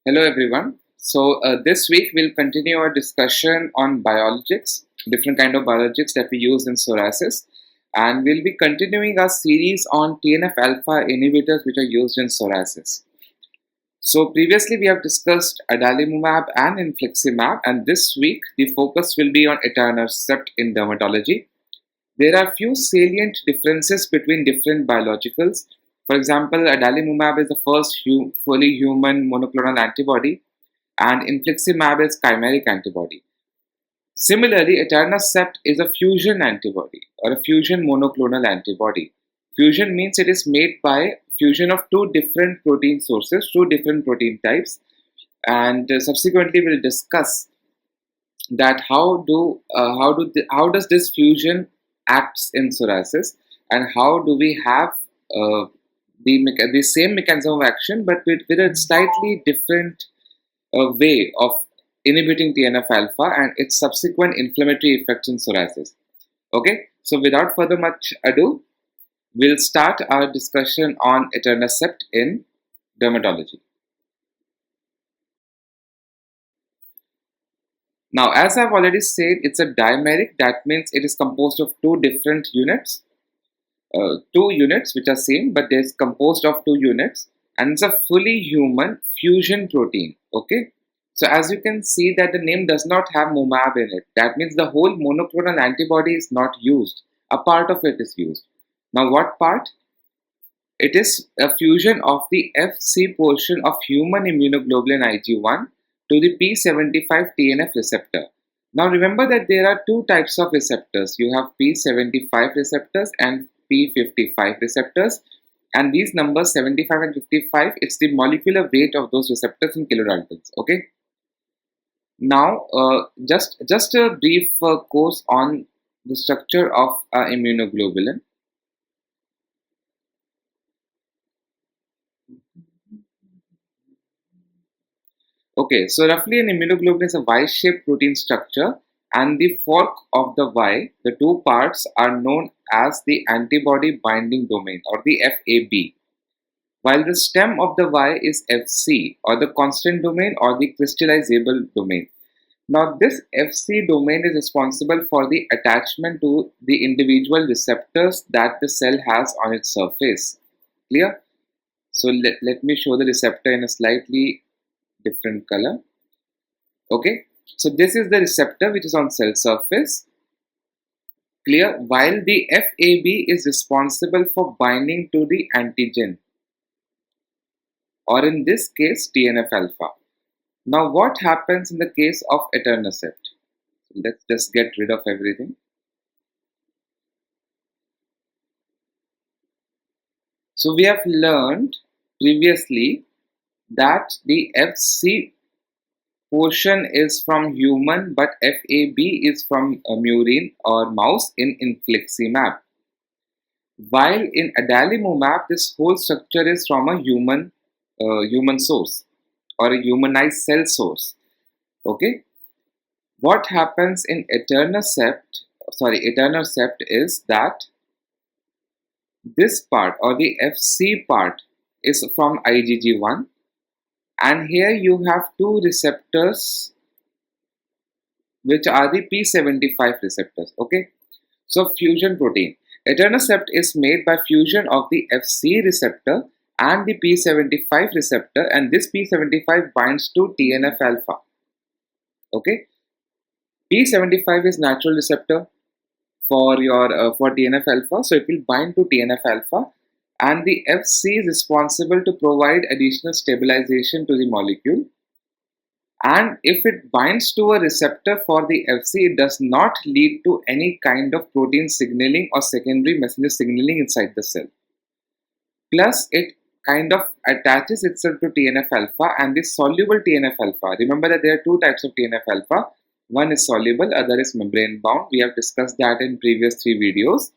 Hello everyone. This week we'll continue our discussion on biologics, different kind of biologics that we use in psoriasis, and we'll be continuing our series on TNF-alpha inhibitors which are used in psoriasis. So previously we have discussed Adalimumab and Infliximab, and this week the focus will be on Etanercept in dermatology. There are few salient differences between different biologicals. For example, Adalimumab is the first fully human monoclonal antibody, and Infliximab is chimeric antibody. Similarly, Etanercept is a fusion antibody or a fusion monoclonal antibody. Fusion means it is made by fusion of two different protein sources, two different protein types, and subsequently we'll discuss that how does this fusion acts in psoriasis, and how do we have the same mechanism of action but with a slightly different way of inhibiting TNF-alpha and its subsequent inflammatory effects in psoriasis. Okay, so without further much ado, we'll start our discussion on Etanercept in dermatology. Now, as I've already said, it's a dimeric. That means it is composed of two different units, two units which are same, but it's composed of two units, and it's a fully human fusion protein. Okay, so as you can see that the name does not have MUMAB in it. That means the whole monoclonal antibody is not used. A part of it is used. Now, what part? It is a fusion of the Fc portion of human immunoglobulin Ig1 to the P75 TNF receptor. Now remember that there are two types of receptors. You have P75 receptors and P55 receptors, and these numbers 75 and 55, it's the molecular weight of those receptors in kilodaltons. Okay. Now just a brief course on the structure of immunoglobulin. Okay, so roughly an immunoglobulin is a Y-shaped protein structure, and the fork of the Y, the two parts, are known as the antibody binding domain or the FAB, while the stem of the Y is FC or the constant domain or the crystallizable domain. Now, this FC domain is responsible for the attachment to the individual receptors that the cell has on its surface. Clear? So let me show the receptor in a slightly different color. Okay, so this is the receptor which is on cell surface. Clear? While the FAB is responsible for binding to the antigen, or in this case TNF-alpha. Now what happens in the case of Etanercept? Let's just get rid of everything. So we have learned previously that the FC portion is from human, but FAB is from murine or mouse in Infliximab. While in Adalimumab, this whole structure is from a human source or a humanized cell source. Okay, what happens in Etanercept is that this part or the FC part is from IgG1. And here you have two receptors which are the P75 receptors. Okay, so fusion protein. Etanercept is made by fusion of the Fc receptor and the P75 receptor, and this P75 binds to TNF-alpha. Okay, P75 is natural receptor for your for TNF-alpha, so it will bind to TNF-alpha. And the Fc is responsible to provide additional stabilization to the molecule. And if it binds to a receptor for the Fc, it does not lead to any kind of protein signaling or secondary messenger signaling inside the cell. Plus, it kind of attaches itself to TNF-alpha and the soluble TNF-alpha. Remember that there are two types of TNF-alpha. One is soluble, other is membrane bound. We have discussed that in previous 3 videos.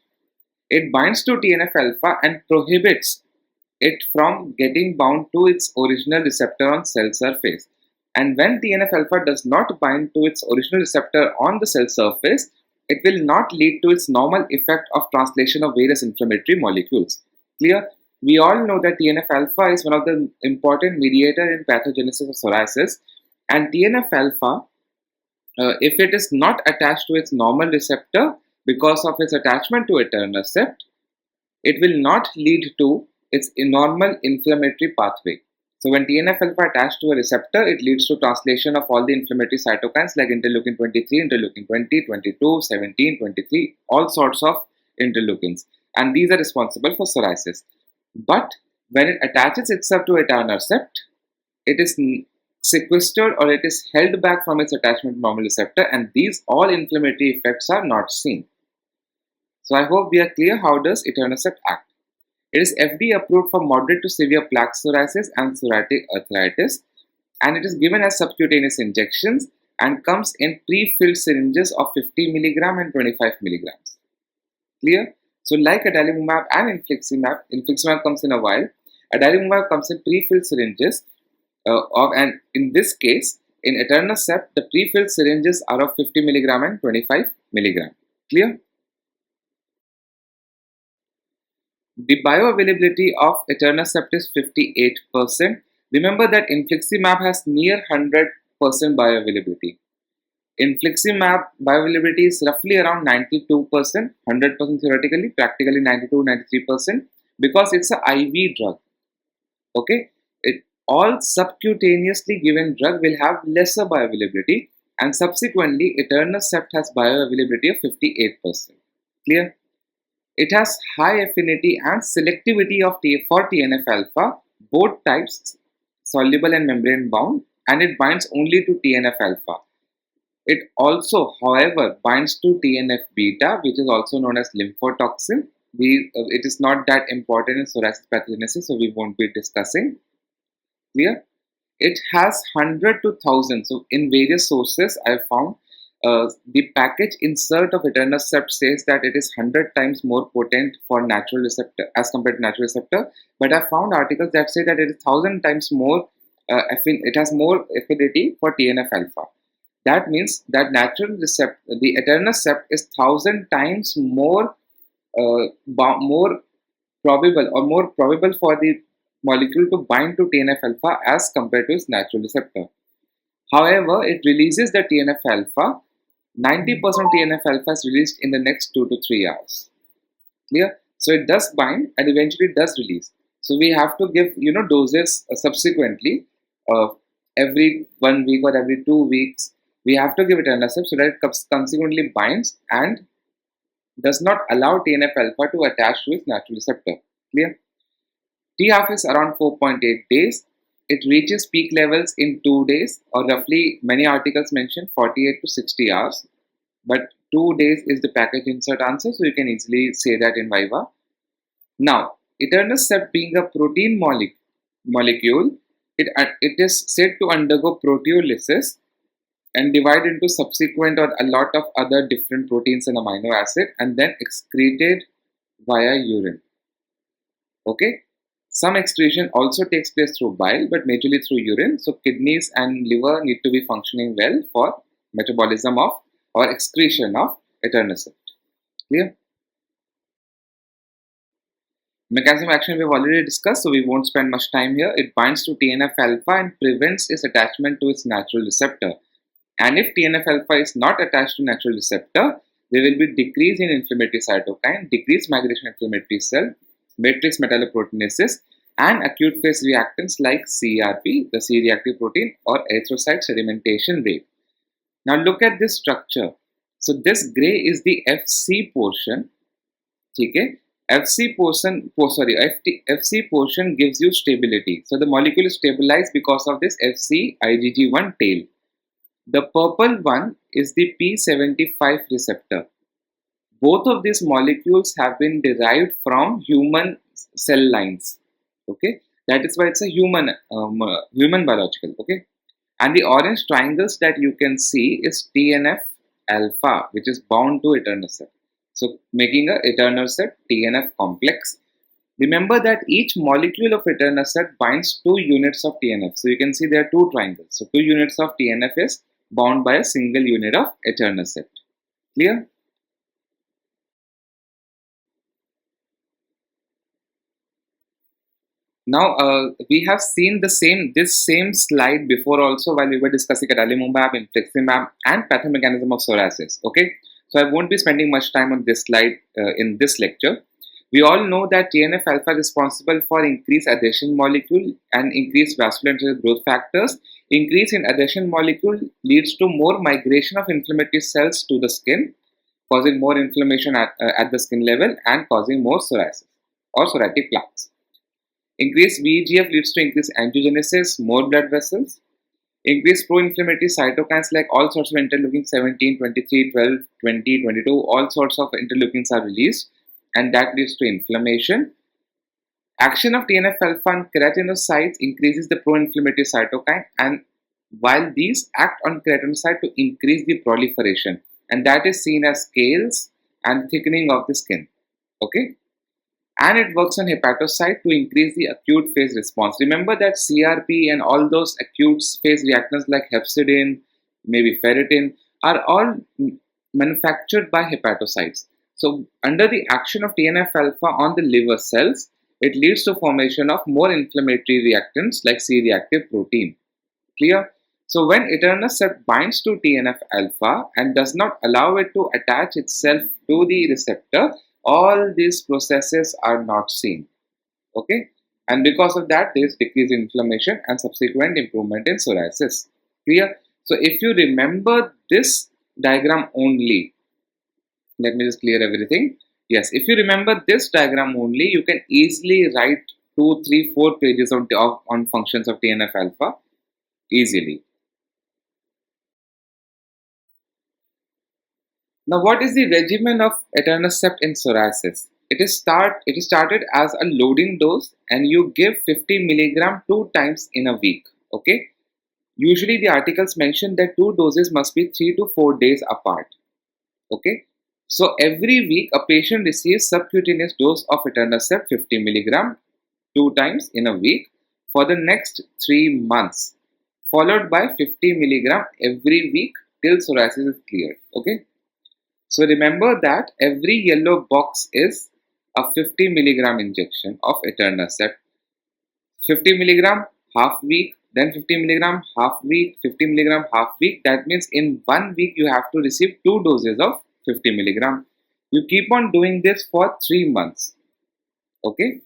It binds to TNF-alpha and prohibits it from getting bound to its original receptor on cell surface. And when TNF-alpha does not bind to its original receptor on the cell surface, it will not lead to its normal effect of translation of various inflammatory molecules. Clear? We all know that TNF-alpha is one of the important mediator in pathogenesis of psoriasis, and TNF-alpha, if it is not attached to its normal receptor because of its attachment to etanercept, it will not lead to its normal inflammatory pathway. So when TNF-alpha attached to a receptor, it leads to translation of all the inflammatory cytokines like interleukin 23, interleukin 20, 22, 17, 23, all sorts of interleukins. And these are responsible for psoriasis. But when it attaches itself to etanercept, it is sequestered or it is held back from its attachment to normal receptor, and these all inflammatory effects are not seen. So I hope we are clear how does etanercept act. It is FDA approved for moderate to severe plaque psoriasis and psoriatic arthritis, and it is given as subcutaneous injections and comes in pre-filled syringes of 50 mg and 25 mg. Clear? So like Adalimumab and infliximab comes in a vial, Adalimumab comes in pre-filled syringes and in this case, in Etanercept, the pre-filled syringes are of 50 mg and 25 mg. Clear? The bioavailability of Etanercept is 58%. Remember that infliximab has near 100% bioavailability. Infliximab bioavailability is roughly around 92%, 100% theoretically, practically 92-93% because it's an IV drug. Okay, all subcutaneously given drug will have lesser bioavailability, and subsequently Etanercept has bioavailability of 58%. Clear? It has high affinity and selectivity for TNF-alpha, both types, soluble and membrane bound, and it binds only to TNF-alpha. It also, however, binds to TNF-beta, which is also known as lymphotoxin. It is not that important in psoriasis pathogenesis, so we won't be discussing. Clear? It has 100 to 1000. So in various sources, I found the package insert of Etanercept says that it is 100 times more potent for natural receptor as compared to natural receptor. But I found articles that say that it is 1000 times more. It has more affinity for TNF-alpha. That means that the Etanercept is 1000 times more probable for the molecule to bind to TNF-alpha as compared to its natural receptor. However, it releases the TNF-alpha. 90% TNF-alpha is released in the next 2 to 3 hours. Clear? So it does bind and eventually does release. So we have to give doses subsequently every 1 week or every 2 weeks. We have to give it Etanercept so that it consequently binds and does not allow TNF-alpha to attach to its natural receptor. Clear? T-half is around 4.8 days. It reaches peak levels in 2 days, or roughly many articles mention 48 to 60 hours. But 2 days is the package insert answer, so you can easily say that in Viva. Now, Etanercept being a protein molecule, it is said to undergo proteolysis and divide into subsequent or a lot of other different proteins and amino acid and then excreted via urine. Okay. Some excretion also takes place through bile, but majorly through urine. So kidneys and liver need to be functioning well for metabolism of or excretion of Etanercept. Clear? Mechanism of action we have already discussed, so we won't spend much time here. It binds to TNF-alpha and prevents its attachment to its natural receptor. And if TNF-alpha is not attached to natural receptor, there will be decrease in inflammatory cytokine, decreased migration of inflammatory cell, matrix metalloproteinases, and acute phase reactants like CRP, the C-reactive protein, or erythrocyte sedimentation rate. Now look at this structure. So this gray is the FC portion. Okay? FC portion gives you stability. So the molecule is stabilized because of this FC IgG1 tail. The purple one is the P75 receptor. Both of these molecules have been derived from human cell lines. Okay, that is why it's a human biological. Okay, and the orange triangles that you can see is TNF-alpha, which is bound to Etanercept. So making a Etanercept TNF complex. Remember that each molecule of Etanercept binds 2 units of TNF. So you can see there are 2 triangles. So 2 units of TNF is bound by a single unit of Etanercept. Clear? Now, we have seen this same slide before also while we were discussing adalimumab, infliximab, and pathomechanism of psoriasis. Okay, so I won't be spending much time on this slide in this lecture. We all know that TNF alpha is responsible for increased adhesion molecule and increased vascular growth factors. Increase in adhesion molecule leads to more migration of inflammatory cells to the skin, causing more inflammation at the skin level and causing more psoriasis or psoriatic plaques. Increased VEGF leads to increased angiogenesis, more blood vessels. Increased pro-inflammatory cytokines like all sorts of interleukin 17, 23, 12, 20, 22, all sorts of interleukins are released, and that leads to inflammation. Action of TNF alpha on keratinocytes increases the pro-inflammatory cytokine, and while these act on keratinocyte to increase the proliferation, and that is seen as scales and thickening of the skin. Okay, and it works on hepatocyte to increase the acute phase response. Remember that CRP and all those acute phase reactants like hepcidin, maybe ferritin, are all manufactured by hepatocytes. So, under the action of TNF alpha on the liver cells, it leads to formation of more inflammatory reactants like C-reactive protein. Clear? So, when Etanercept binds to TNF alpha and does not allow it to attach itself to the receptor, all these processes are not seen. Okay, and because of that, there is decreased inflammation and subsequent improvement in psoriasis. Clear? So, if you remember this diagram only, let me just clear everything. Yes, if you remember this diagram only, you can easily write 2, 3, 4 pages on functions of TNF alpha easily. Now, what is the regimen of Etanercept in psoriasis? It is started as a loading dose, and you give 50 milligram 2 times in a week. Okay. Usually, the articles mention that 2 doses must be 3 to 4 days apart. Okay. So every week, a patient receives subcutaneous dose of Etanercept 50 milligram 2 times in a week for the next 3 months, followed by 50 milligram every week till psoriasis is cleared. Okay. So remember that every yellow box is a 50 milligram injection of Etanercept. 50 milligram half week, then 50 milligram half week, 50 milligram half week. That means in 1 week you have to receive 2 doses of 50 milligram. You keep on doing this for 3 months. Okay.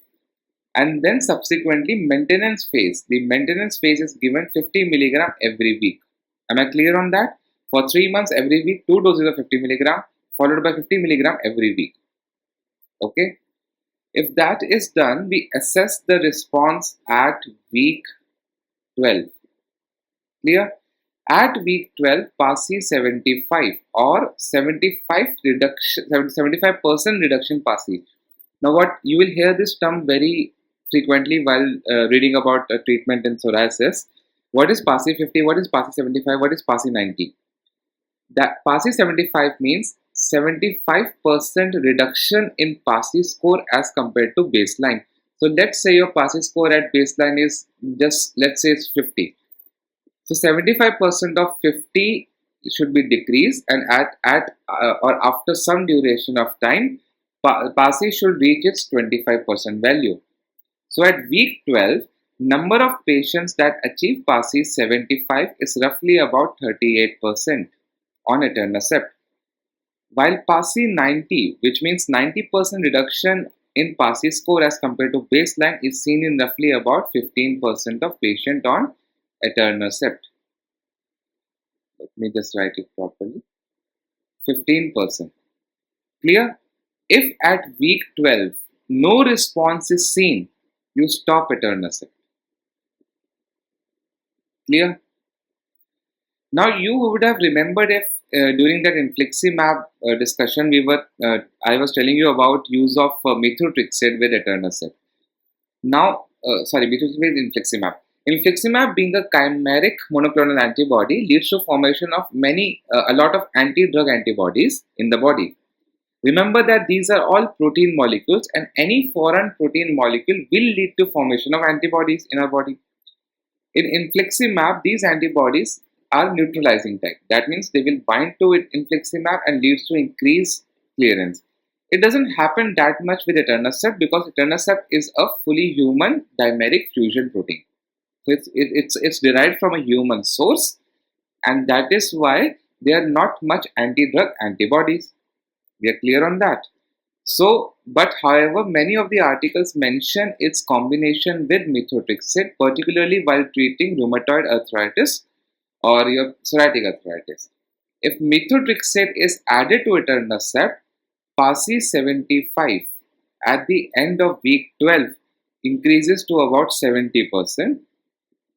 And then subsequently maintenance phase. The maintenance phase is given 50 milligram every week. Am I clear on that? For 3 months every week, 2 doses of 50 milligram followed by 50 milligram every week. Okay. If that is done, we assess the response at week 12. Clear? At week 12, PASI 75 or 75% reduction PASI. Now, what you will hear this term very frequently while reading about treatment in psoriasis. What is PASI 50? What is PASI 75? What is PASI 90? That PASI 75 means 75% reduction in PASI score as compared to baseline. So let's say your PASI score at baseline is just, let's say it's 50. So 75% of 50 should be decreased, and or after some duration of time, PASI should reach its 25% value. So at week 12, number of patients that achieve PASI 75 is roughly about 38% on Etanercept. While PASI 90, which means 90% reduction in PASI score as compared to baseline, is seen in roughly about 15% of patients on Etanercept. Let me just write it properly. 15%. Clear? If at week 12 no response is seen, you stop Etanercept. Clear? Now you would have remembered if during that infliximab discussion I was telling you about use of methotrexate with Etanercept. Now, methotrexate with infliximab. Infliximab being a chimeric monoclonal antibody leads to formation of a lot of anti-drug antibodies in the body. Remember that these are all protein molecules, and any foreign protein molecule will lead to formation of antibodies in our body. In infliximab, these antibodies are neutralizing type. That means they will bind to infliximab and leads to increased clearance. It doesn't happen that much with Etanercept because Etanercept is a fully human dimeric fusion protein. So it's derived from a human source, and that is why they are not much anti-drug antibodies. We are clear on that. So, but however, many of the articles mention its combination with methotrexate, particularly while treating rheumatoid arthritis or your psoriatic arthritis. If methotrexate is added to Etanercept, PASI 75 at the end of week 12 increases to about 70%,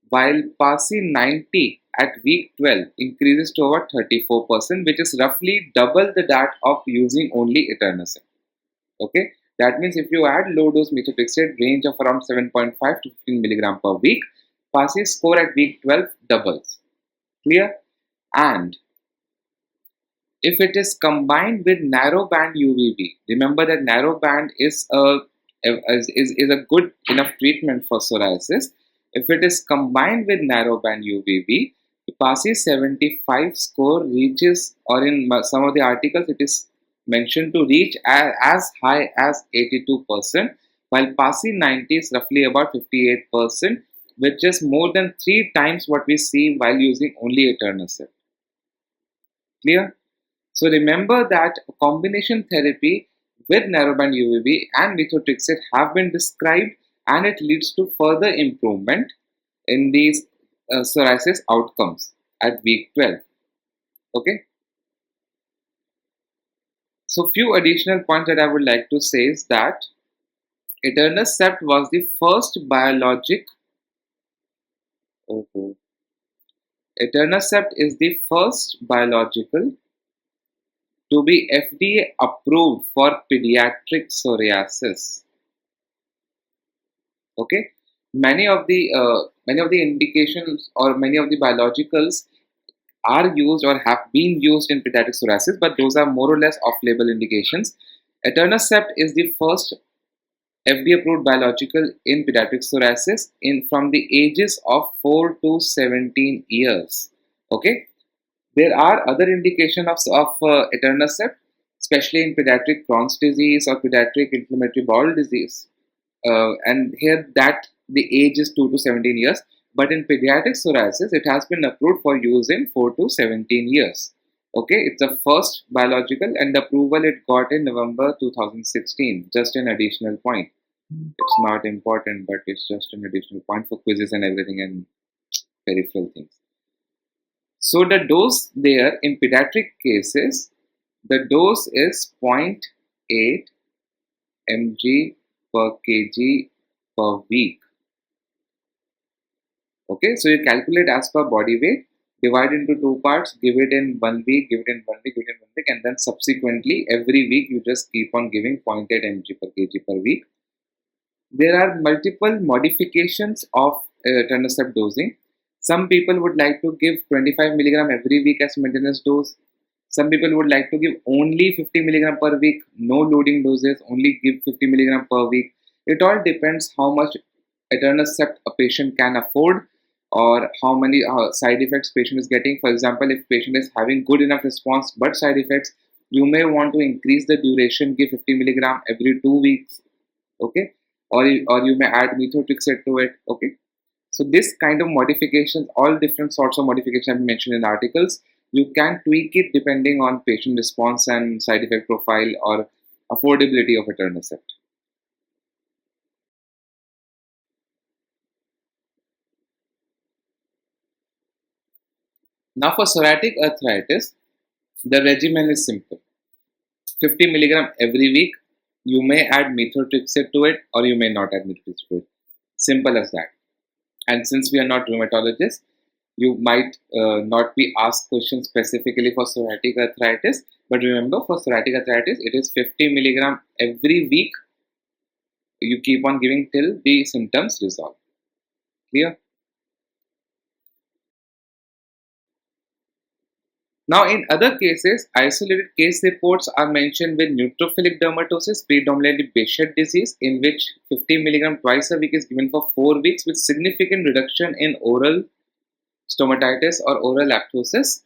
while PASI 90 at week 12 increases to about 34%, which is roughly double the that of using only Etanercept. Okay, that means if you add low dose methotrexate range of around 7.5 to 15 milligram per week, PASI score at week 12 doubles. Clear? And if it is combined with narrowband UVB, remember that narrowband is a good enough treatment for psoriasis. If it is combined with narrowband UVB, the PASI 75 score reaches, or in some of the articles, it is mentioned to reach as high as 82%, while PASI 90 is roughly about 58%, which is more than 3 times what we see while using only Etanercept. Clear? So remember that combination therapy with narrowband UVB and methotrexate have been described, and it leads to further improvement in these psoriasis outcomes at week 12. Okay. So few additional points that I would like to say is that Etanercept was the first biologic. Etanercept is the first biological to be FDA approved for pediatric psoriasis. Okay, many of the indications or many of the biologicals are used or have been used in pediatric psoriasis, but those are more or less off-label indications. Etanercept is the first FDA-approved biological in pediatric psoriasis in from the ages of 4 to 17 years. Okay. There are other indications of Etanercept, especially in pediatric Crohn's disease or pediatric inflammatory bowel disease. And here that the age is 2 to 17 years. But in pediatric psoriasis, it has been approved for use in 4 to 17 years. Okay, it's the first biological, and the approval it got in November 2016. Just an additional point. It's not important, but it's just an additional point for quizzes and everything and peripheral things. So the dose there in pediatric cases, the dose is 0.8 mg per kg per week. Okay, so you calculate as per body weight, divide into 2 parts, give it in 1 week, give it in 1 week, give it in 1 week, and then subsequently every week you just keep on giving 0.8 mg per kg per week. There are multiple modifications of Etanercept dosing. Some people would like to give 25 milligram every week as maintenance dose. Some people would like to give only 50 milligram per week, no loading doses, only give 50 milligram per week. It all depends how much Etanercept a patient can afford, or how many side effects patient is getting. For example, if patient is having good enough response but side effects, you may want to increase the duration, give 50 milligram every 2 weeks. Okay, or you may add methotrexate to it. Okay. So this kind of modifications, all different sorts of modifications have been mentioned in articles. You can tweak it depending on patient response and side effect profile or affordability of Etanercept. Now for psoriatic arthritis, the regimen is simple. 50 milligram every week. You may add methotrexate to it, or you may not add methotrexate to it. Simple as that. And since we are not rheumatologists, you might not be asked questions specifically for psoriatic arthritis. But remember, for psoriatic arthritis, it is 50 milligram every week. You keep on giving till the symptoms resolve. Clear? Now, in other cases, isolated case reports are mentioned with neutrophilic dermatosis, predominantly Behçet disease, in which 50 milligram twice a week is given for 4 weeks with significant reduction in oral stomatitis or oral lactosis.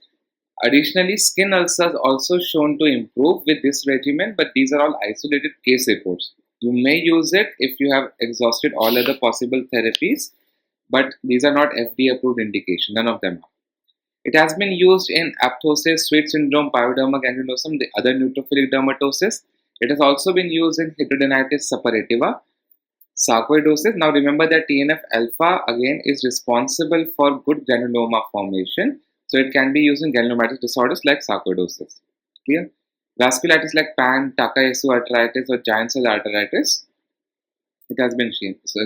Additionally, skin ulcers also shown to improve with this regimen, but these are all isolated case reports. You may use it if you have exhausted all other possible therapies, but these are not FDA approved indication, none of them are. It has been used in apoptosis, Sweet syndrome, pyoderma gangrenosum, the other neutrophilic dermatosis. It has also been used in hidradenitis suppurativa, sarcoidosis. Now remember that TNF alpha again is responsible for good granuloma formation. So it can be used in granulomatous disorders like sarcoidosis. Clear? Vasculitis like pan, Takayasu arteritis or giant cell arteritis. It has been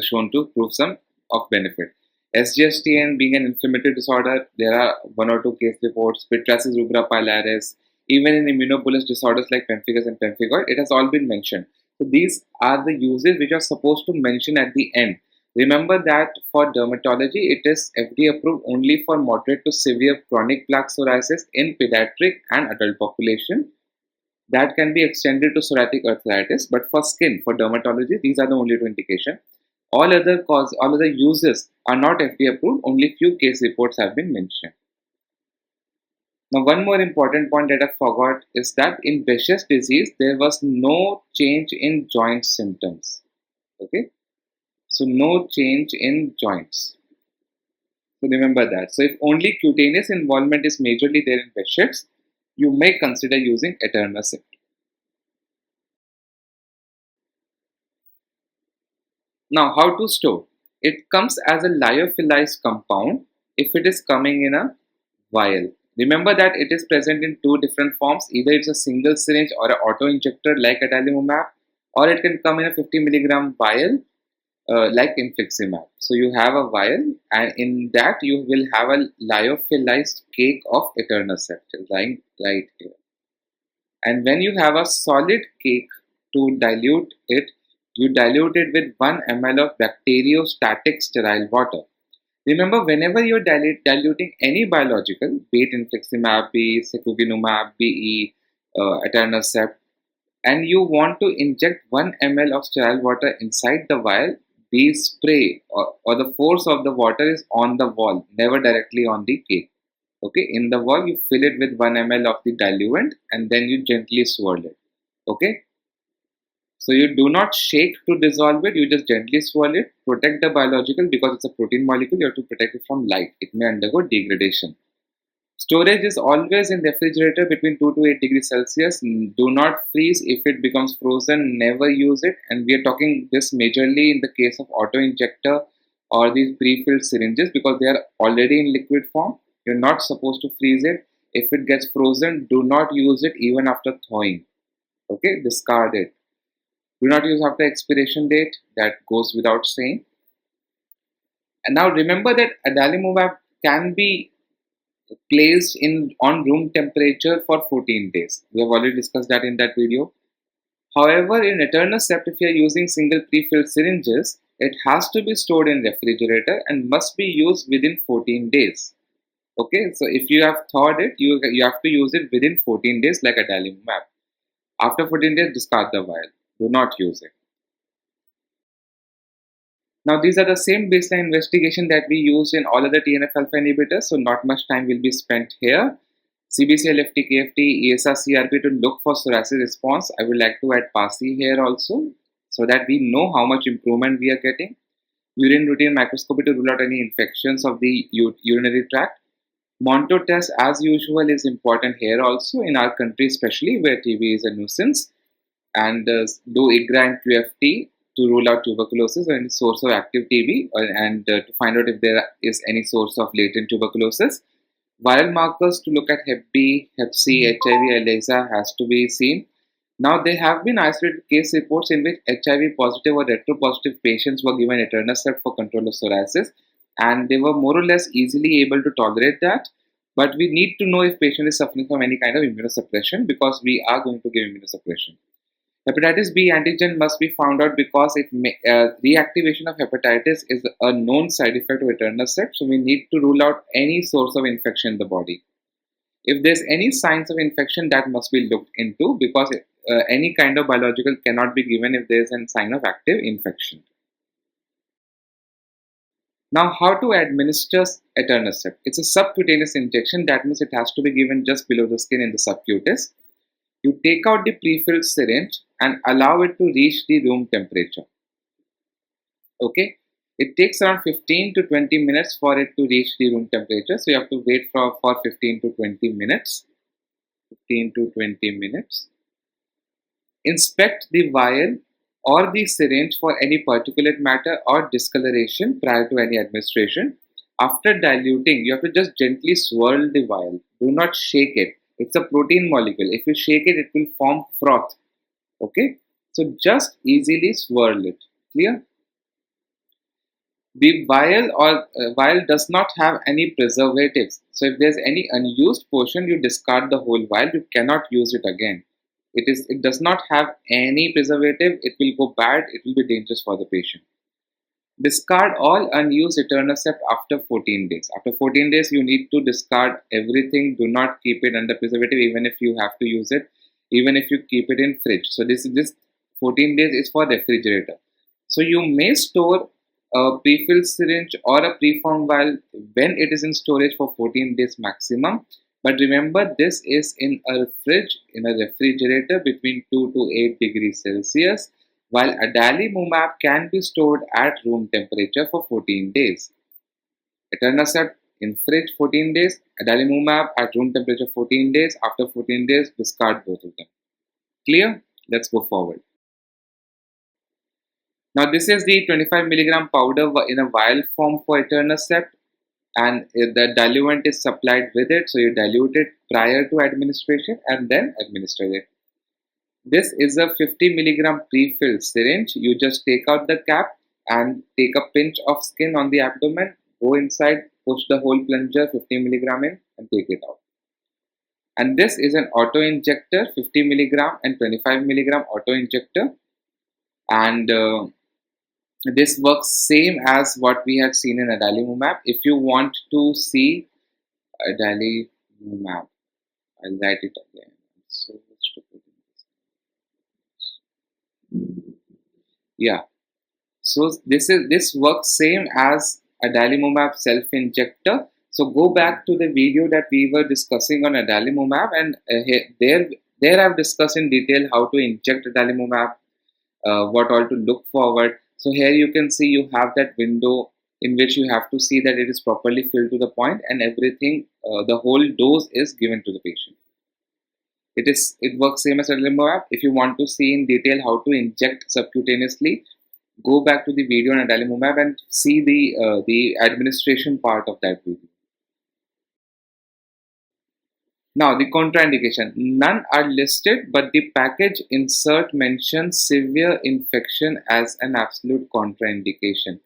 shown to prove some of benefit. SGSTN being an inflammatory disorder, there are one or two case reports. Pityriasis rubra pilaris, even in immunobullish disorders like pemphigus and pemphigoid, it has all been mentioned. So these are the uses which are supposed to mention at the end. Remember that for dermatology, it is FDA approved only for moderate to severe chronic plaque psoriasis in pediatric and adult population. That can be extended to psoriatic arthritis, but for skin, for dermatology, these are the only two indications. All other uses are not FDA approved. Only few case reports have been mentioned. Now, one more important point that I forgot is that in Behçet's disease, there was no change in joint symptoms. Okay, so no change in joints. So remember that. So if only cutaneous involvement is majorly there in Behçet's, you may consider using Etanercept. Now, how to store? It comes as a lyophilized compound if it is coming in a vial. Remember that it is present in two different forms. Either it's a single syringe or an auto injector like Adalimumab, or it can come in a 50 milligram vial like infliximab. So you have a vial, and in that you will have a lyophilized cake of Etanercept lying right here. And when you have a solid cake to dilute it, you dilute it with 1 ml of bacteriostatic sterile water. Remember, whenever you're diluting any biological, be it infliximab, be it secukinumab, be it etanercept, and you want to inject 1 ml of sterile water inside the vial, the spray or the force of the water is on the wall, never directly on the cake. Okay, in the wall, you fill it with 1 ml of the diluent and then you gently swirl it. Okay, so you do not shake to dissolve it, you just gently swirl it. Protect the biological because it's a protein molecule, you have to protect it from light. It may undergo degradation. Storage is always in refrigerator between 2 to 8 degrees Celsius. Do not freeze. If it becomes frozen, never use it. And we are talking this majorly in the case of auto injector or these pre-filled syringes because they are already in liquid form. You're not supposed to freeze it. If it gets frozen, do not use it even after thawing. Okay, discard it. Do not use after expiration date. That goes without saying. And now remember that adalimumab can be placed in on room temperature for 14 days. We have already discussed that in that video. However, in Etanercept, if you are using single pre-filled syringes, it has to be stored in refrigerator and must be used within 14 days. Okay, so if you have thawed it, you have to use it within 14 days like adalimumab. After 14 days, discard the vial. Do not use it. Now, these are the same baseline investigation that we used in all other TNF alpha inhibitors, so not much time will be spent here. CBC-LFT, KFT, ESR, CRP to look for psoriasis response. I would like to add PASI here also, so that we know how much improvement we are getting. Urine routine microscopy to rule out any infections of the urinary tract. Monto test, as usual, is important here also in our country, especially where TB is a nuisance. And do IGRA and QFT to rule out tuberculosis or any source of active TB and to find out if there is any source of latent tuberculosis. Viral markers to look at Hep B, Hep C, HIV, ELISA has to be seen. Now, there have been isolated case reports in which HIV positive or retropositive patients were given Etanercept for control of psoriasis, and they were more or less easily able to tolerate that. But we need to know if patient is suffering from any kind of immunosuppression because we are going to give immunosuppression. Hepatitis B antigen must be found out because reactivation of hepatitis is a known side effect of Etanercept, so we need to rule out any source of infection in the body. If there's any signs of infection, that must be looked into because any kind of biological cannot be given if there's a sign of active infection. Now, how to administer Etanercept? It's a subcutaneous injection. That means it has to be given just below the skin in the subcutis. You take out the pre-filled syringe and allow it to reach the room temperature. Okay, it takes around 15 to 20 minutes for it to reach the room temperature. So you have to wait for 15 to 20 minutes. 15 to 20 minutes. Inspect the vial or the syringe for any particulate matter or discoloration prior to any administration. After diluting, you have to just gently swirl the vial. Do not shake it. It's a protein molecule. If you shake it, it will form froth. Okay, so just easily swirl it. Clear? The vial does not have any preservatives. So if there's any unused portion, you discard the whole vial. You cannot use it again. It does not have any preservative. It will go bad. It will be dangerous for the patient. Discard all unused Etanercept after 14 days. After 14 days, you need to discard everything. Do not keep it under preservative, even if you have to use it, even if you keep it in fridge. So this 14 days is for refrigerator. So you may store a pre-filled syringe or a preformed vial when it is in storage for 14 days maximum. But remember, this is in a fridge, in a refrigerator between 2 to 8 degrees Celsius, while Adalimumab can be stored at room temperature for 14 days. Etanercept in fridge 14 days, Adalimumab at room temperature 14 days. After 14 days, discard both of them. Clear? Let's go forward. Now this is the 25 milligram powder in a vial form for Etanercept, and the diluent is supplied with it. So you dilute it prior to administration and then administer it. This is a 50 milligram pre-filled syringe. You just take out the cap and take a pinch of skin on the abdomen, go inside, push the whole plunger 50 milligram in and take it out. And this is an auto injector, 50 milligram and 25 milligram auto injector. And this works same as what we had seen in Adalimumab. If you want to see Adalimumab, I'll write it again. So yeah, so this works same as Adalimumab self-injector. So go back to the video that we were discussing on Adalimumab, and there I've discussed in detail how to inject Adalimumab, what all to look forward. So here you can see you have that window in which you have to see that it is properly filled to the point and everything, the whole dose is given to the patient. It works same as Adalimumab. If you want to see in detail how to inject subcutaneously, go back to the video on Adalimumab and see the administration part of that video. Now the contraindication. None are listed, but the package insert mentions severe infection as an absolute contraindication.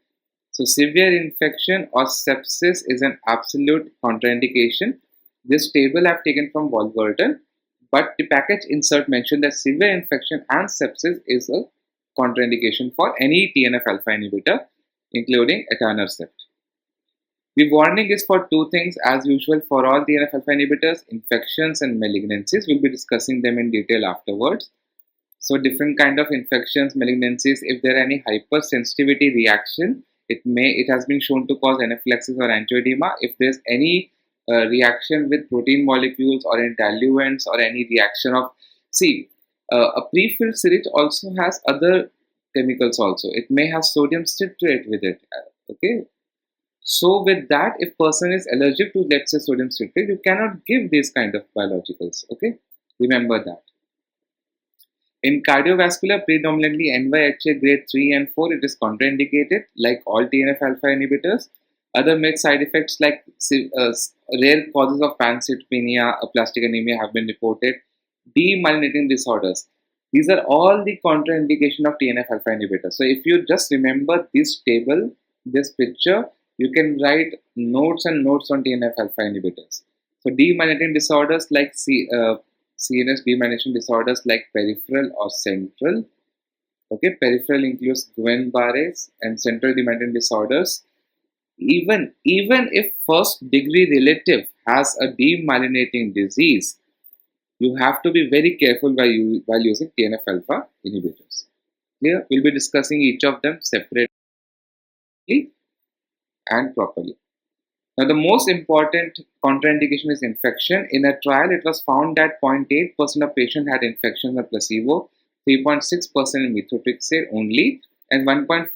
So severe infection or sepsis is an absolute contraindication. This table I've taken from Wolverton, but the package insert mentioned that severe infection and sepsis is a contraindication for any TNF-alpha inhibitor, including Etanercept. The warning is for two things as usual for all TNF-alpha inhibitors, infections and malignancies. We'll be discussing them in detail afterwards. So different kind of infections, malignancies, if there are any hypersensitivity reaction, it has been shown to cause anaphylaxis or angioedema. If there's any reaction with protein molecules or in diluents or any reaction of, a pre-filled syringe also has other chemicals also. It may have sodium citrate with it, okay. So with that, if person is allergic to, let's say, sodium citrate, you cannot give these kind of biologicals, okay. Remember that. In cardiovascular, predominantly NYHA grade 3 and 4, it is contraindicated like all TNF-alpha inhibitors. Other mixed side effects like rare causes of pancytopenia, aplastic anemia have been reported. Demyelinating disorders. These are all the contraindication of TNF-alpha inhibitors. So if you just remember this table, this picture, you can write notes and notes on TNF-alpha inhibitors. So demyelinating disorders like CNS demyelination disorders like peripheral or central. Okay, peripheral includes Guillain-Barré and central demyelinating disorders. Even if first degree relative has a demyelinating disease, you have to be very careful while using TNF-alpha inhibitors. Here we'll be discussing each of them separately, and properly. Now, the most important contraindication is infection. In a trial, it was found that 0.8% of patients had infection in placebo, 3.6% in methotrexate only, and 1.4%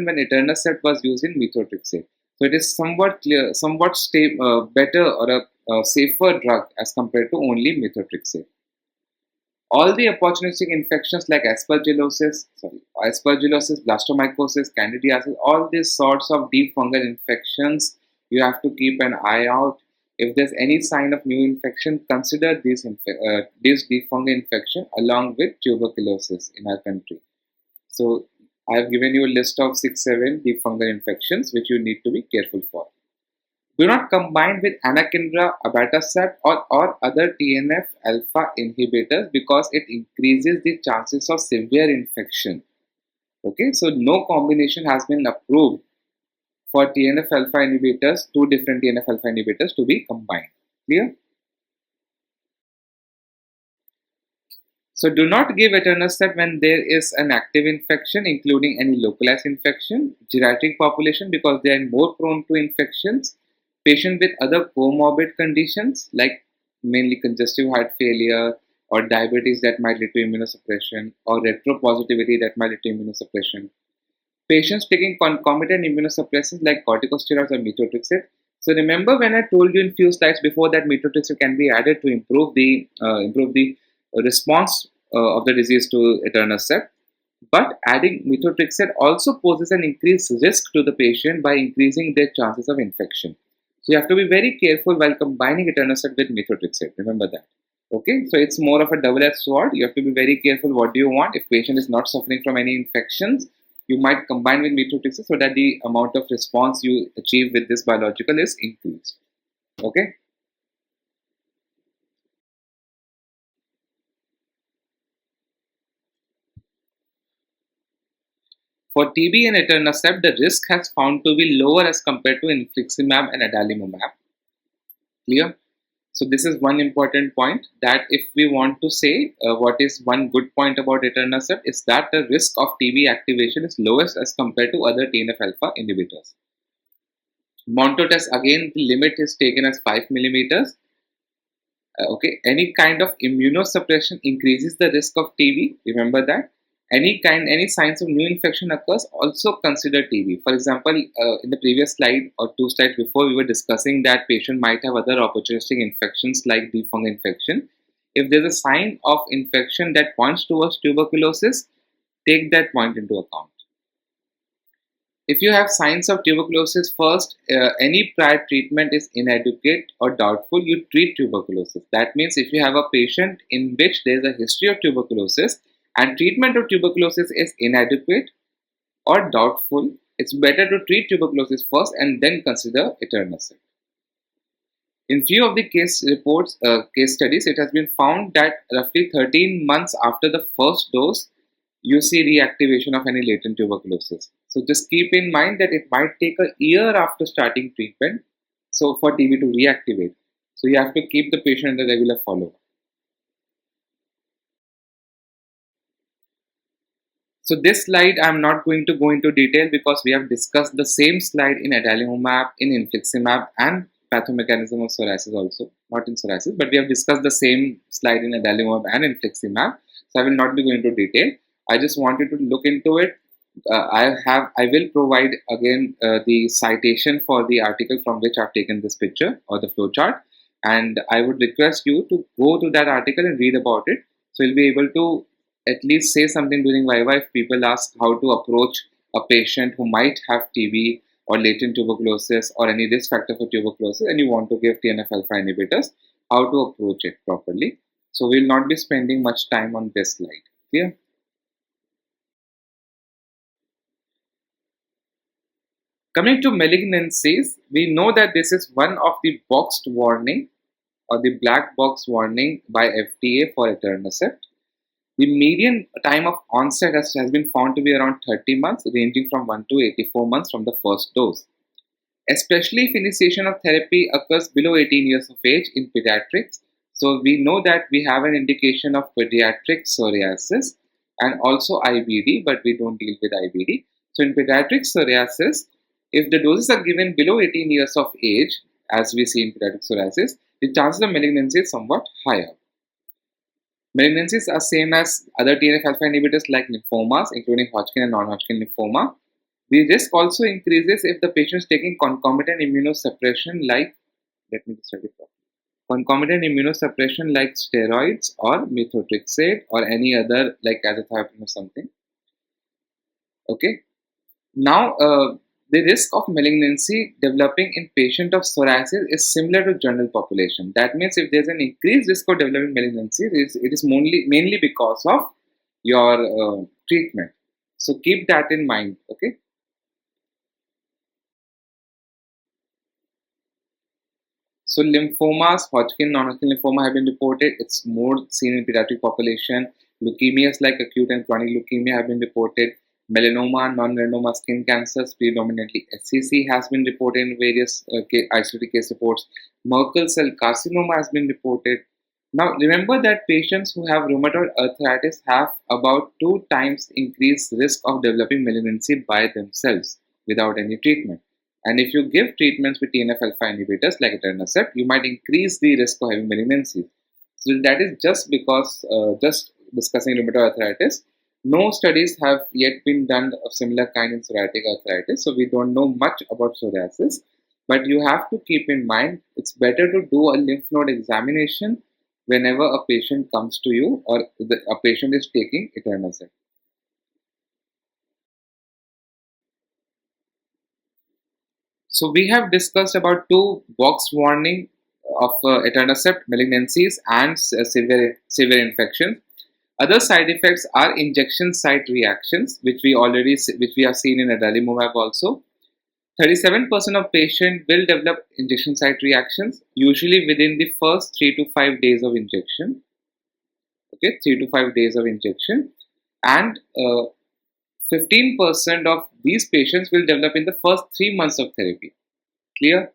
when etanercept was used in methotrexate. So, it is somewhat clear, better or a safer drug as compared to only methotrexate. All the opportunistic infections like aspergillosis, blastomycosis, candidiasis, all these sorts of deep fungal infections, you have to keep an eye out. If there's any sign of new infection, consider this deep fungal infection along with tuberculosis in our country. So I have given you a list of 6-7 deep fungal infections which you need to be careful for. Do not combine with anakinra, abatacept or other TNF-alpha inhibitors because it increases the chances of severe infection. Okay, so no combination has been approved for TNF-alpha inhibitors, two different TNF-alpha inhibitors to be combined. Clear? So do not give etanercept when there is an active infection, including any localized infection, geriatric population because they are more prone to infections, patients with other comorbid conditions like mainly congestive heart failure or diabetes that might lead to immunosuppression or retropositivity that might lead to immunosuppression. Patients taking concomitant immunosuppressants like corticosteroids or methotrexate. So remember when I told you in few slides before that methotrexate can be added to improve the response of the disease to etanercept. But adding methotrexate also poses an increased risk to the patient by increasing their chances of infection. So you have to be very careful while combining etanercept with methotrexate. Remember that. Okay, so it's more of a double-edged sword. You have to be very careful. What do you want? If patient is not suffering from any infections, you might combine with methotrexate so that the amount of response you achieve with this biological is increased. Okay. For TB and etanercept, the risk has found to be lower as compared to infliximab and adalimumab. Clear? So this is one important point that if we want to say what is one good point about etanercept is that the risk of TB activation is lowest as compared to other TNF-alpha inhibitors. Monto test, again the limit is taken as 5 millimeters. Okay, any kind of immunosuppression increases the risk of TB. Remember that. Any signs of new infection occurs, also consider TB. For example, in the previous slide or two slides before, we were discussing that patient might have other opportunistic infections like deep fungal infection. If there's a sign of infection that points towards tuberculosis, take that point into account. If you have signs of tuberculosis first, any prior treatment is inadequate or doubtful, you treat tuberculosis. That means if you have a patient in which there is a history of tuberculosis and treatment of tuberculosis is inadequate or doubtful, it's better to treat tuberculosis first and then consider etanercept. In few of the case studies, it has been found that roughly 13 months after the first dose, you see reactivation of any latent tuberculosis. So just keep in mind that it might take a year after starting treatment so for TB to reactivate. So you have to keep the patient in the regular follow-up. So this slide I am not going to go into detail because we have discussed the same slide in adalimumab, in infliximab and pathomechanism of psoriasis also. Not in psoriasis, but we have discussed the same slide in adalimumab and infliximab. So I will not be going into detail. I just wanted to look into it. I will provide again the citation for the article from which I've taken this picture or the flowchart, and I would request you to go to that article and read about it. So you'll be able to at least say something during Viva if people ask how to approach a patient who might have TB or latent tuberculosis or any risk factor for tuberculosis, and you want to give TNF-alpha inhibitors, how to approach it properly. So we'll not be spending much time on this slide. Clear? Coming to malignancies, we know that this is one of the boxed warning or the black box warning by FDA for etanercept. The median time of onset has been found to be around 30 months, ranging from 1 to 84 months from the first dose. Especially if initiation of therapy occurs below 18 years of age in pediatrics. So we know that we have an indication of pediatric psoriasis and also IBD, but we don't deal with IBD. So in pediatric psoriasis, If the doses are given below 18 years of age, as we see in pediatric psoriasis, the chances of malignancy is somewhat higher. Malignancies are same as other TNF-alpha inhibitors like lymphomas, including Hodgkin and non-Hodgkin lymphoma. The risk also increases if the patient is taking concomitant immunosuppression like, let me just write it properly. Concomitant immunosuppression like steroids or methotrexate or any other like azathioprine or something. Okay. Now, the risk of malignancy developing in patient of psoriasis is similar to general population. That means if there is an increased risk of developing malignancy, it is mainly because of your treatment. So keep that in mind. Okay. So lymphomas, Hodgkin, non-Hodgkin lymphoma have been reported. It's more seen in pediatric population. Leukemias like acute and chronic leukemia have been reported. Melanoma, non-melanoma skin cancers, predominantly SCC, has been reported in various isolated case reports. Merkel cell carcinoma has been reported. Now remember that patients who have rheumatoid arthritis have about 2 times increased risk of developing malignancy by themselves without any treatment. And if you give treatments with TNF-alpha inhibitors like Etanercept, you might increase the risk of having malignancy. So that is just because, just discussing rheumatoid arthritis, no studies have yet been done of similar kind in psoriatic arthritis. So we don't know much about psoriasis. But you have to keep in mind, it's better to do a lymph node examination whenever a patient comes to you or a patient is taking Etanercept. So we have discussed about 2 box warning of Etanercept malignancies and severe infections. Other side effects are injection site reactions, which we have seen in Adalimumab also. 37% of patients will develop injection site reactions, usually within the first 3 to 5 days of injection. Okay, 3 to 5 days of injection, and 15% of these patients will develop in the first 3 months of therapy. Clear?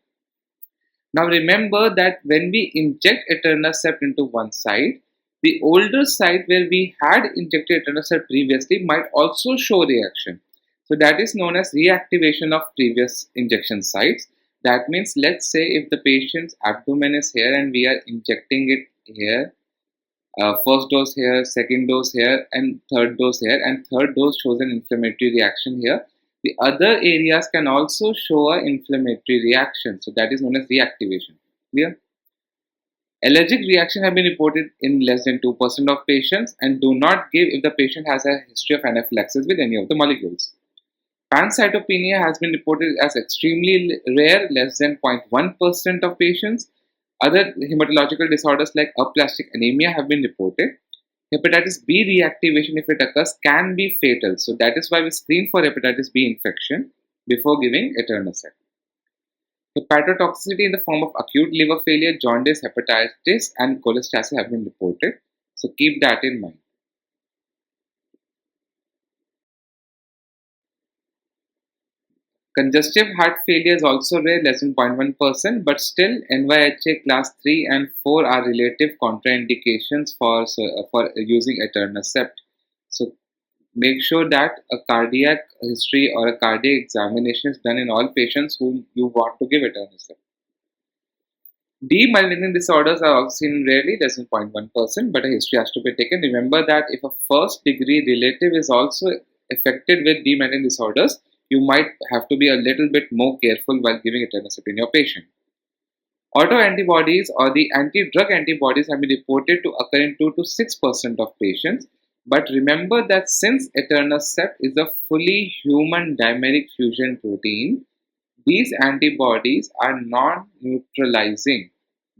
Now remember that when we inject Etanercept into one site, the older site where we had injected Etanercept previously might also show reaction. So that is known as reactivation of previous injection sites. That means, let's say if the patient's abdomen is here and we are injecting it here, first dose here, second dose here, and third dose here, and third dose shows an inflammatory reaction here. The other areas can also show an inflammatory reaction. So that is known as reactivation. Clear? Allergic reaction have been reported in less than 2% of patients and do not give if the patient has a history of anaphylaxis with any of the molecules. Pancytopenia has been reported as extremely rare, less than 0.1% of patients. Other hematological disorders like aplastic anemia have been reported. Hepatitis B reactivation, if it occurs, can be fatal. So that is why we screen for hepatitis B infection before giving Etanercept. Hepatotoxicity in the form of acute liver failure, jaundice, hepatitis, and cholestasis have been reported. So keep that in mind. Congestive heart failure is also rare, less than 0.1%, but still NYHA class 3 and 4 are relative contraindications for using Etanercept. So make sure that a cardiac history or a cardiac examination is done in all patients whom you want to give Etanercept. Demyelinating disorders are also seen rarely, less than 0.1%, but a history has to be taken. Remember that if a first degree relative is also affected with demyelinating disorders, you might have to be a little bit more careful while giving Etanercept in your patient. Autoantibodies or the anti-drug antibodies have been reported to occur in 2 to 6% of patients. But remember that since Etanercept is a fully human dimeric fusion protein, these antibodies are non-neutralizing.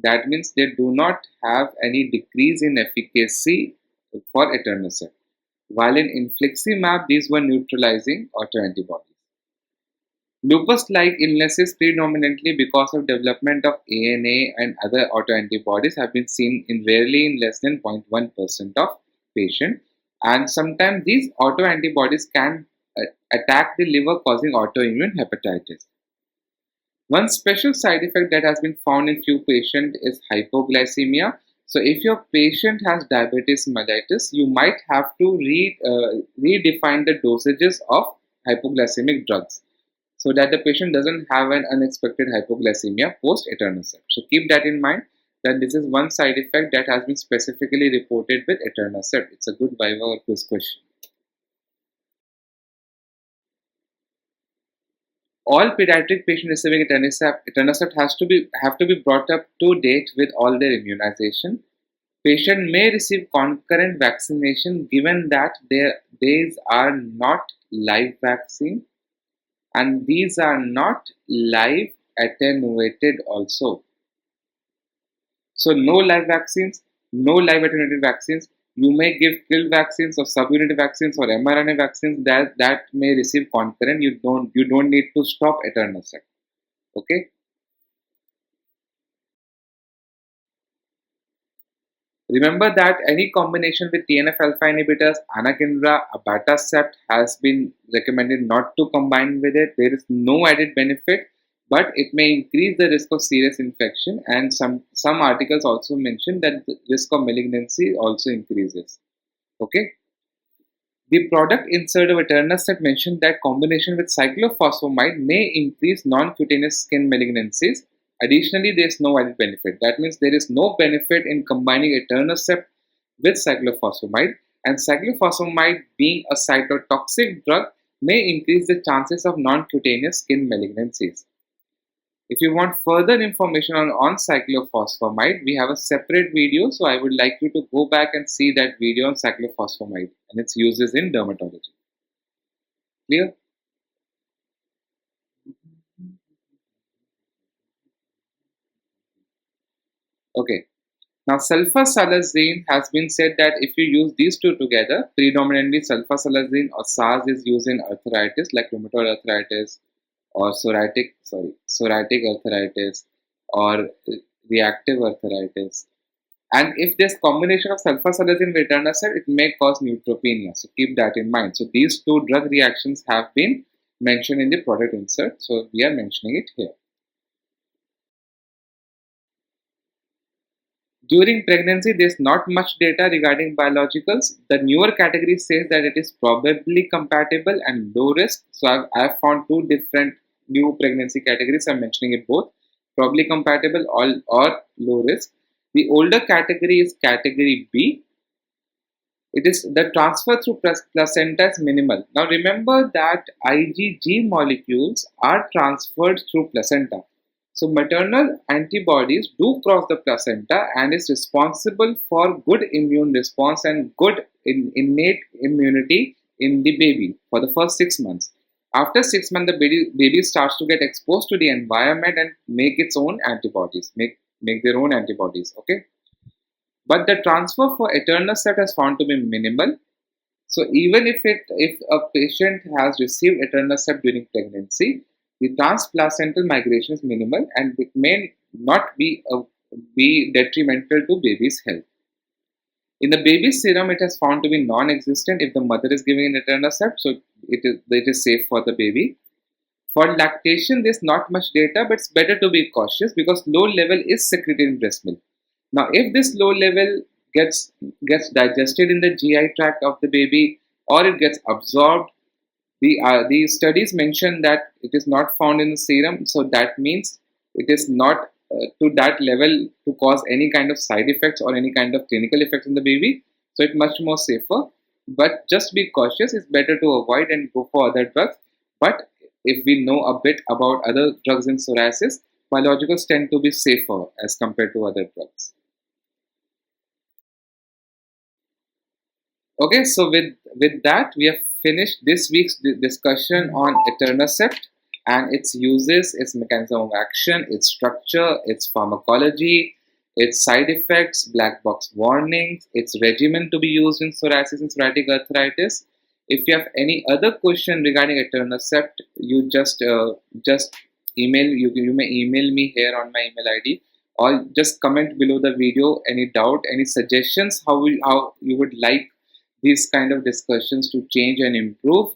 That means they do not have any decrease in efficacy for Etanercept. While in infliximab, these were neutralizing autoantibodies. Lupus-like illnesses, predominantly because of development of ANA and other autoantibodies, have been seen in rarely in less than 0.1% of patients. And sometimes these autoantibodies can attack the liver, causing autoimmune hepatitis. One special side effect that has been found in few patients is hypoglycemia. So if your patient has diabetes mellitus, you might have to redefine the dosages of hypoglycemic drugs. so that the patient doesn't have an unexpected hypoglycemia post Etanercept. So keep that in mind, that this is one side effect that has been specifically reported with Etanercept. It's a good Viva or quiz question. All pediatric patients receiving Etanercept have to be brought up to date with all their immunization. Patient may receive concurrent vaccination given that these are not live vaccine and these are not live attenuated also. So no live vaccines, no live attenuated vaccines. You may give kill vaccines or subunit vaccines or mRNA vaccines that may receive concurrent. You don't need to stop Etanercept. Okay. Remember that any combination with TNF-alpha inhibitors, anakinra, abatacept has been recommended not to combine with it. There is no added benefit, but it may increase the risk of serious infection, and some articles also mention that the risk of malignancy also increases. Okay. The product insert of Etanercept mentioned that combination with cyclophosphamide may increase non-cutaneous skin malignancies. Additionally, there is no added benefit. That means there is no benefit in combining Etanercept with cyclophosphamide, and cyclophosphamide being a cytotoxic drug may increase the chances of non-cutaneous skin malignancies. If you want further information on cyclophosphamide, we have a separate video, so I would like you to go back and see that video on cyclophosphamide and its uses in dermatology. Clear? Okay. Now, sulfasalazine has been said that if you use these two together, predominantly sulfasalazine or SARS is used in arthritis like rheumatoid arthritis or psoriatic arthritis or reactive arthritis. And if this combination of sulfasalazine with etanercept, it may cause neutropenia. So keep that in mind. So these two drug reactions have been mentioned in the product insert. So we are mentioning it here. During pregnancy, there is not much data regarding biologicals. The newer category says that it is probably compatible and low risk. So I've found two different new pregnancy categories. I'm mentioning it both. Probably compatible or low risk. The older category is category B. It is the transfer through placenta is minimal. Now remember that IgG molecules are transferred through placenta. So maternal antibodies do cross the placenta and is responsible for good immune response and good innate immunity in the baby for the first 6 months. After 6 months, the baby starts to get exposed to the environment and make its own antibodies, make their own antibodies. Okay. But the transfer for Etanercept has found to be minimal. So even if a patient has received Etanercept during pregnancy, the transplacental migration is minimal and it may not be detrimental to baby's health. In the baby's serum, it has found to be non-existent if the mother is giving an Etanercept, so it is safe for the baby. For lactation, there's not much data, but it's better to be cautious because low level is secreted in breast milk. Now, if this low level gets digested in the GI tract of the baby or it gets absorbed, the studies mention that it is not found in the serum, so that means it is not to that level to cause any kind of side effects or any kind of clinical effects in the baby. So it's much more safer. But just be cautious. It's better to avoid and go for other drugs. But if we know a bit about other drugs in psoriasis, biologicals tend to be safer as compared to other drugs. Okay, so with that, we have finished this week's discussion on Etanercept and its uses, its mechanism of action, its structure, its pharmacology, its side effects, black box warnings, its regimen to be used in psoriasis and psoriatic arthritis. If you have any other question regarding Etanercept, you just email. You may email me here on my email ID, or just comment below the video any doubt, any suggestions how you would like these kind of discussions to change and improve.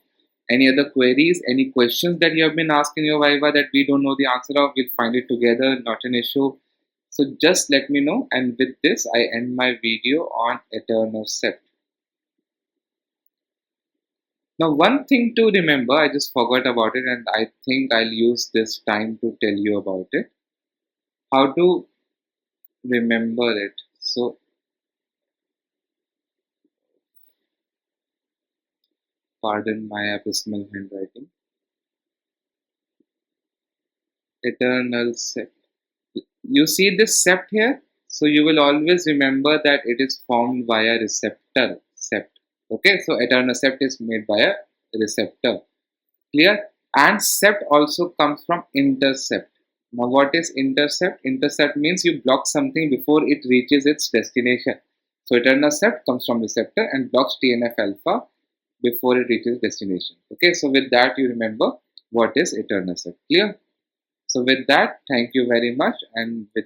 Any other queries, any questions that you have been asking your Viva that we don't know the answer of, we'll find it together, not an issue. So just let me know. And with this, I end my video on Etanercept. Now, one thing to remember, I just forgot about it, and I think I'll use this time to tell you about it. How to remember it. So, pardon my abysmal handwriting. Etanercept. You see this sept here? So you will always remember that it is formed via receptor sept. Okay, so Etanercept is made by a receptor. Clear? And sept also comes from intercept. Now, what is intercept? Intercept means you block something before it reaches its destination. So, etanercept comes from receptor and blocks TNF alpha before it reaches destination. Okay, so with that, you remember what is etanercept. Clear? So, with that, thank you very much. And with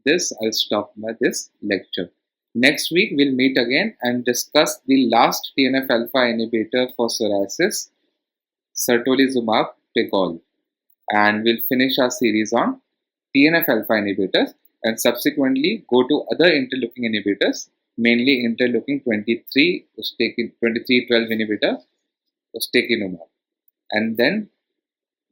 this, I'll stop this lecture. Next week, we'll meet again and discuss the last TNF alpha inhibitor for psoriasis, certolizumab pegol, and we'll finish our series on TNF alpha inhibitors and subsequently go to other interleukin inhibitors, mainly interleukin 23, 2312 inhibitor, ustekinumab, and then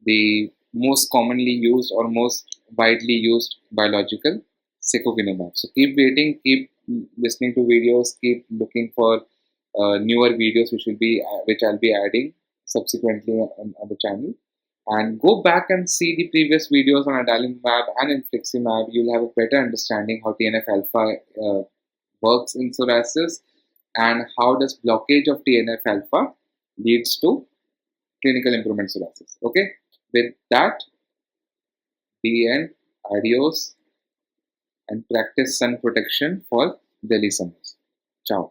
the most commonly used or most widely used biological, secukinumab. So keep waiting, keep listening to videos, keep looking for newer videos which I'll be adding subsequently on the channel. And go back and see the previous videos on Adalimumab and infliximab. You'll have a better understanding how TNF alpha works in psoriasis and how does blockage of TNF alpha leads to clinical improvement psoriasis. Okay, with that, the end. Adios and practice sun protection for Delhi summers. Ciao.